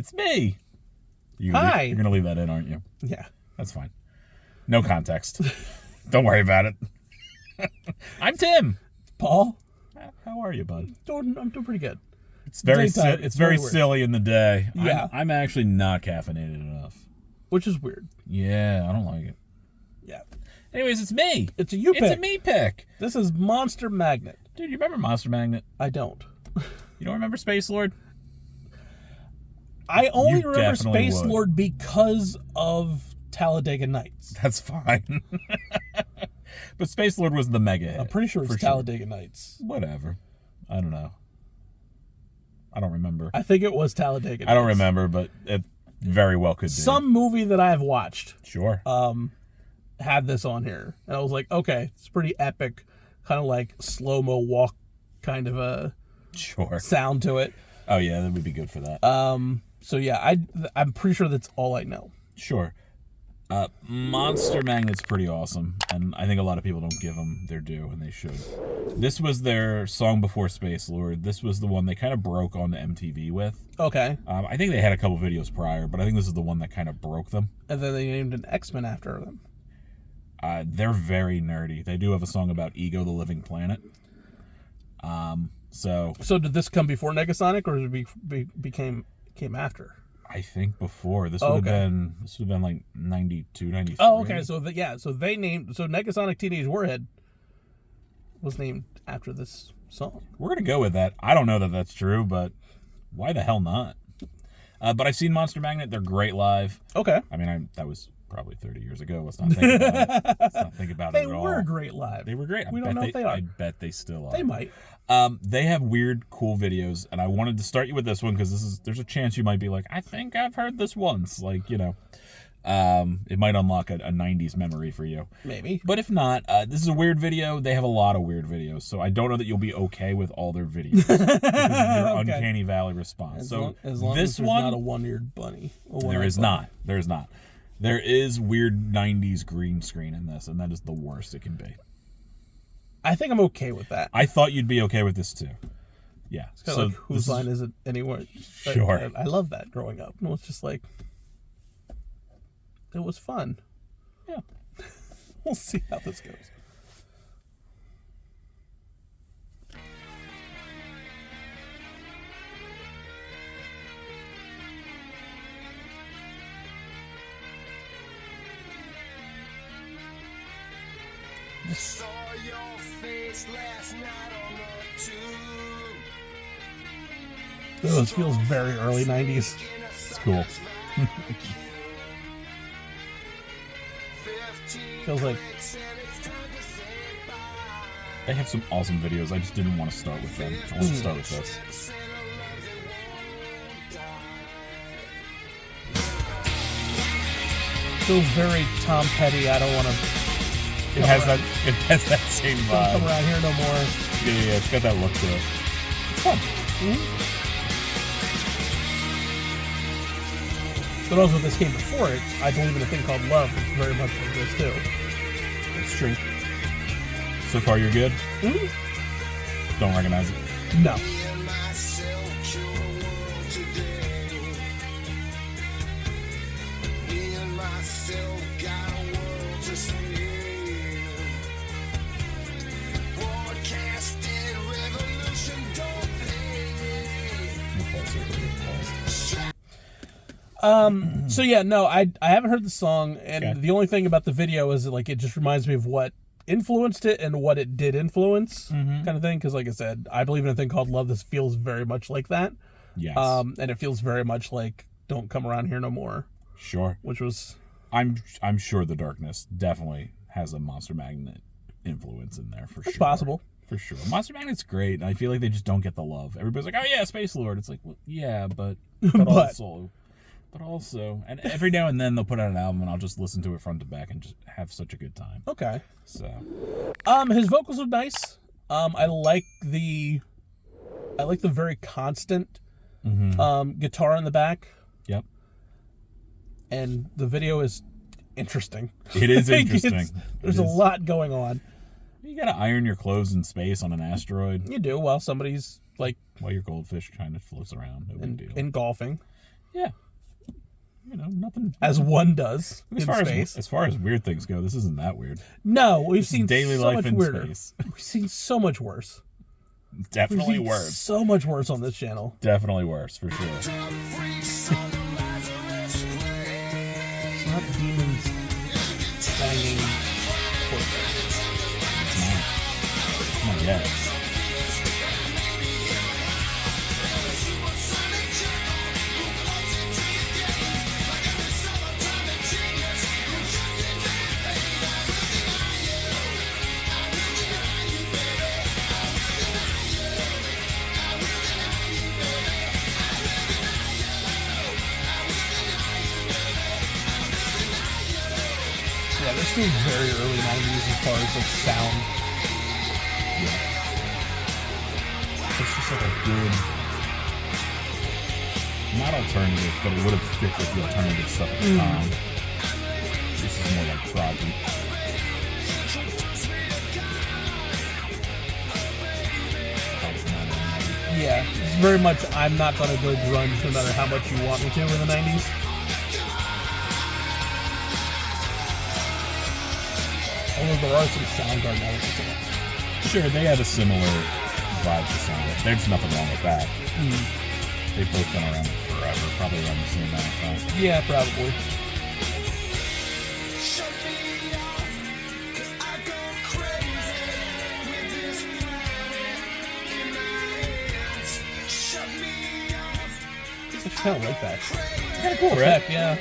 It's me. Hi. You're going to leave that in, aren't you? Yeah. That's fine. No context. Don't worry about it. I'm Tim. Paul. How are you, bud? I'm doing pretty good. It's very Daytime, it's very weird. silly in the day. Yeah. I'm actually not caffeinated enough. Which is weird. Yeah, I don't like it. Yeah. Anyways, it's me. It's a you pick. It's a me pick. This is Monster Magnet. Dude, you remember Monster Magnet? I don't. You don't remember Space Lord? I only You remember definitely Space would. Lord because of Talladega Nights. That's fine. But Space Lord was the mega hit. I'm pretty sure it's for Talladega Nights. Whatever. I don't know. I don't remember. I think it was Talladega Nights. I don't remember, but it very well could be. Some movie that I have watched Sure. had this on here. And I was like, okay, it's pretty epic. Kind of like slow-mo walk kind of a Sure. sound to it. Oh, yeah, that would be good for that. So yeah, I'm pretty sure that's all I know. Sure. Monster Magnet's pretty awesome, and I think a lot of people don't give them their due, and they should. This was their song before Space Lord. This was the one they kind of broke on the MTV with. Okay. I think they had a couple videos prior, but I think this is the one that kind of broke them. And then they named an X-Men after them. They're very nerdy. They do have a song about Ego, the Living Planet. So did this come before Negasonic, or did it came after? I think before this would have been like 92, 93. Oh, okay. So they named Negasonic Teenage Warhead was named after this song. We're gonna go with that. I don't know that that's true, but why the hell not? But I've seen Monster Magnet. They're great live. Okay. I mean, that was probably 30 years ago. Let's not think about it. Let's not think about it at all. They were great live. They were great. We don't know if they are. I bet they still are. They might. They have weird, cool videos, and I wanted to start you with this one because there's a chance you might be like, I think I've heard this once. Like, you know, it might unlock a 90s memory for you. Maybe. But if not, this is a weird video. They have a lot of weird videos, so I don't know that you'll be okay with all their videos because of your Uncanny Valley response. As long this as there's one, not a one-eared bunny. there is not. There is not. There is weird 90s green screen in this, and that is the worst it can be. I think I'm okay with that. I thought you'd be okay with this too. Yeah. It's kind of like, whose line is it anywhere? Sure. I love that growing up. It was just like, it was fun. Yeah. We'll see how this goes. Saw your face last night on the tube. Oh, this feels very early 90s. It's cool. Feels like They have some awesome videos. I just didn't want to start with them. I want to start with this. feels very Tom Petty. I don't want to. It has that same Don't vibe. come around here no more. Yeah, it's got that look to it. It's fun. But also, this came before it. I Believe in a Thing Called Love. It's very much like this too. It's true. So far, you're good? Don't recognize it. No. So yeah, no, I haven't heard the song, and Okay. the only thing about the video is like it just reminds me of what influenced it and what it did influence, kind of thing. Because like I said, I Believe in a Thing Called Love. This feels very much like that. Yes. And it feels very much like Don't Come Around Here No More, Sure. which was I'm sure The Darkness definitely has a Monster Magnet influence in there for sure. it's possible. For sure. Monster Magnet's great, and I feel like they just don't get the love. Everybody's like, oh yeah, Space Lord. It's like, well, yeah, but also, and every now and then they'll put out an album, and I'll just listen to it front to back and just have such a good time. Okay. So, His vocals are nice. I like the very constant guitar in the back, yep. and the video is interesting. It is Like, interesting. There's a lot going on. You gotta iron your clothes in space on an asteroid You do while somebody's like while your goldfish kind of floats around. No big deal. in golfing. Yeah. Nothing. as one does in space. As far as weird things go, this isn't that weird. No, we've seen Daily so life much in weirder. space. We've seen so much worse. Definitely We've seen worse. so much worse on this channel. Definitely worse, for sure. It's not demons banging portraits. It's not yet. Yeah, this feels very early 90s as far as like sound. It's just like a good, not alternative, but it would have fit with the alternative stuff at the time. This is more like proggy. Yeah, it's very much I'm not going to go grunge no matter how much you want me to in the 90s. Although there are some Soundgarden elements in it. Sure, they have a similar vibe to Soundgarden. There's nothing wrong with that. They've both been around forever, probably around the same amount of time. Yeah, probably. I kind of like that. It's kind of cool, right? Effect, yeah.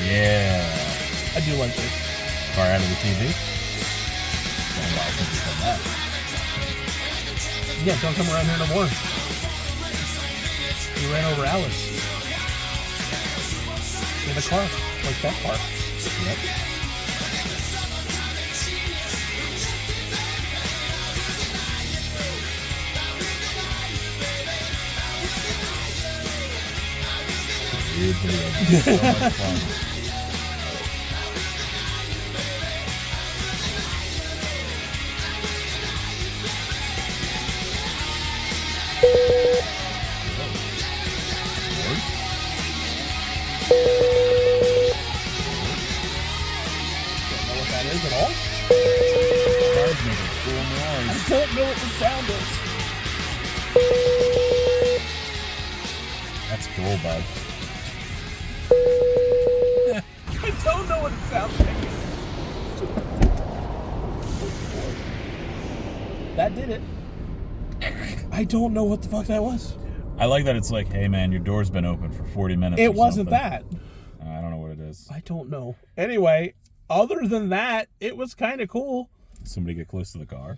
Yeah. I do like this. Far out of the TV. Don't know if you said that. Yeah, don't come around here no more. You ran over Alice. In the car. Like that car. Yep. Weird video. So much fun. Don't know what that is at all. Cars make a cool noise. I don't know what the sound is. That's cool, bud. I don't know what it sounds like. That did it. I don't know what the fuck that was. I like that it's like, hey man, your door's been open for 40 minutes. It or wasn't something. that. I don't know what it is. I don't know. Anyway, other than that, it was kind of cool. Somebody get close to the car.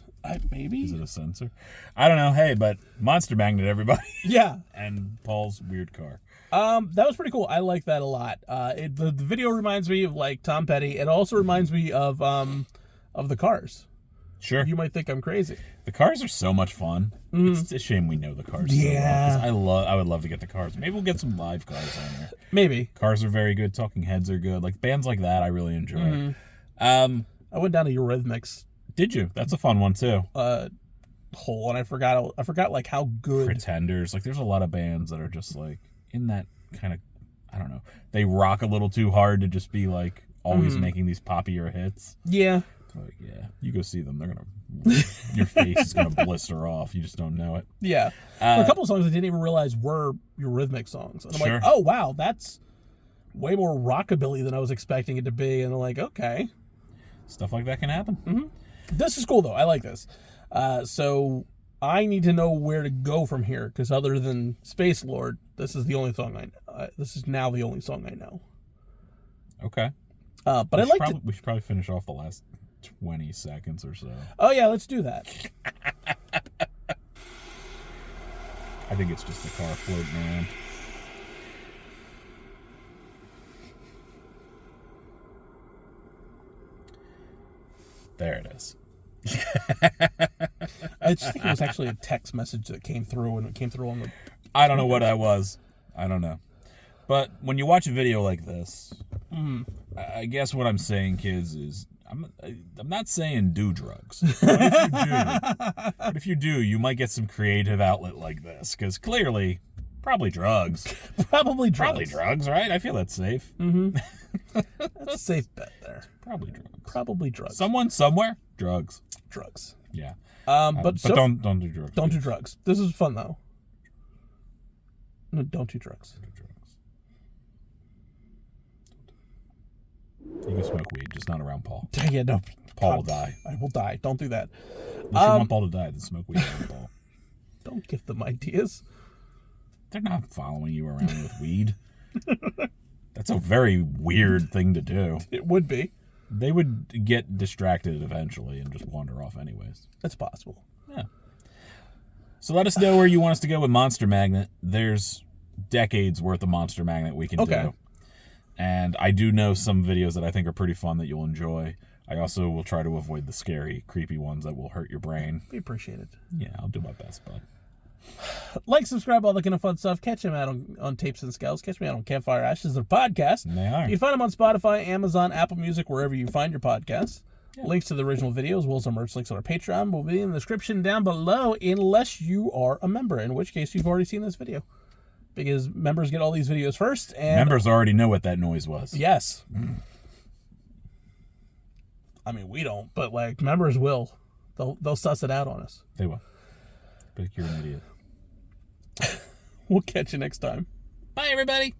Maybe. Is it a sensor? I don't know. Hey, but Monster Magnet, everybody. Yeah. And Paul's weird car. That was pretty cool. I like that a lot. The video reminds me of like Tom Petty. It also reminds me of the Cars. Sure. You might think I'm crazy. The cars are so much fun. It's a shame we know the cars. Yeah. So well, I would love to get the cars. Maybe we'll get some live cars on there. Maybe. Cars are very good. Talking Heads are good. Like bands like that, I really enjoy. I went down to Eurythmics Did you? That's a fun one too. hole, and I forgot like how good. Pretenders. Like there's a lot of bands that are just like in that kind of, I don't know. They rock a little too hard to just be like always making these poppier hits. Yeah. Like, yeah, you go see them. They're gonna, your face is gonna blister off. You just don't know it. Yeah. There were a couple of songs I didn't even realize were Eurythmic songs. And I'm like, oh wow, that's way more rockabilly than I was expecting it to be. And I'm like, okay. Stuff like that can happen. This is cool though. I like this. So I need to know where to go from here, because other than Space Lord, this is the only song I know. This is now the only song I know. Okay. But I like to. We should probably finish off the last 20 seconds or so. Oh yeah, let's do that. I think it's just a car floating around. There it is. I just think it was actually a text message that came through, and it came through on the. I don't know what that was. I don't know. But when you watch a video like this, I guess what I'm saying, kids, is I'm not saying do drugs. But if you do, you might get some creative outlet like this. Because clearly, probably drugs. Probably drugs. Probably drugs, right? I feel that's safe. That's a safe bet there. Probably drugs. Probably drugs. Someone, somewhere, drugs. Drugs. Yeah. But don't do drugs. Don't do drugs. This is fun, though. No, don't do drugs. You can smoke weed, just not around Paul. Yeah, no. Paul will die. I will die. Don't do that. If you want Paul to die, then smoke weed around Paul. Don't give them ideas. They're not following you around with weed. That's a very weird thing to do. It would be. They would get distracted eventually and just wander off anyways. That's possible. Yeah. So let us know where you want us to go with Monster Magnet. There's decades worth of Monster Magnet we can do. And I do know some videos that I think are pretty fun that you'll enjoy. I also will try to avoid the scary, creepy ones that will hurt your brain. We appreciate it. Yeah, I'll do my best, bud. Like, subscribe, all that kind of fun stuff. Catch him out on Tapes and Scowls. Catch me out on Campfire Ashes, their podcast. And they are. You can find them on Spotify, Amazon, Apple Music, wherever you find your podcasts. Yeah. Links to the original videos, as well as our merch links on our Patreon will be in the description down below, unless you are a member, in which case you've already seen this video. Because members get all these videos first. And members already know what that noise was. Yes. I mean, we don't, but like members will. They'll suss it out on us. They will. But you're an idiot. We'll catch you next time. Bye, everybody.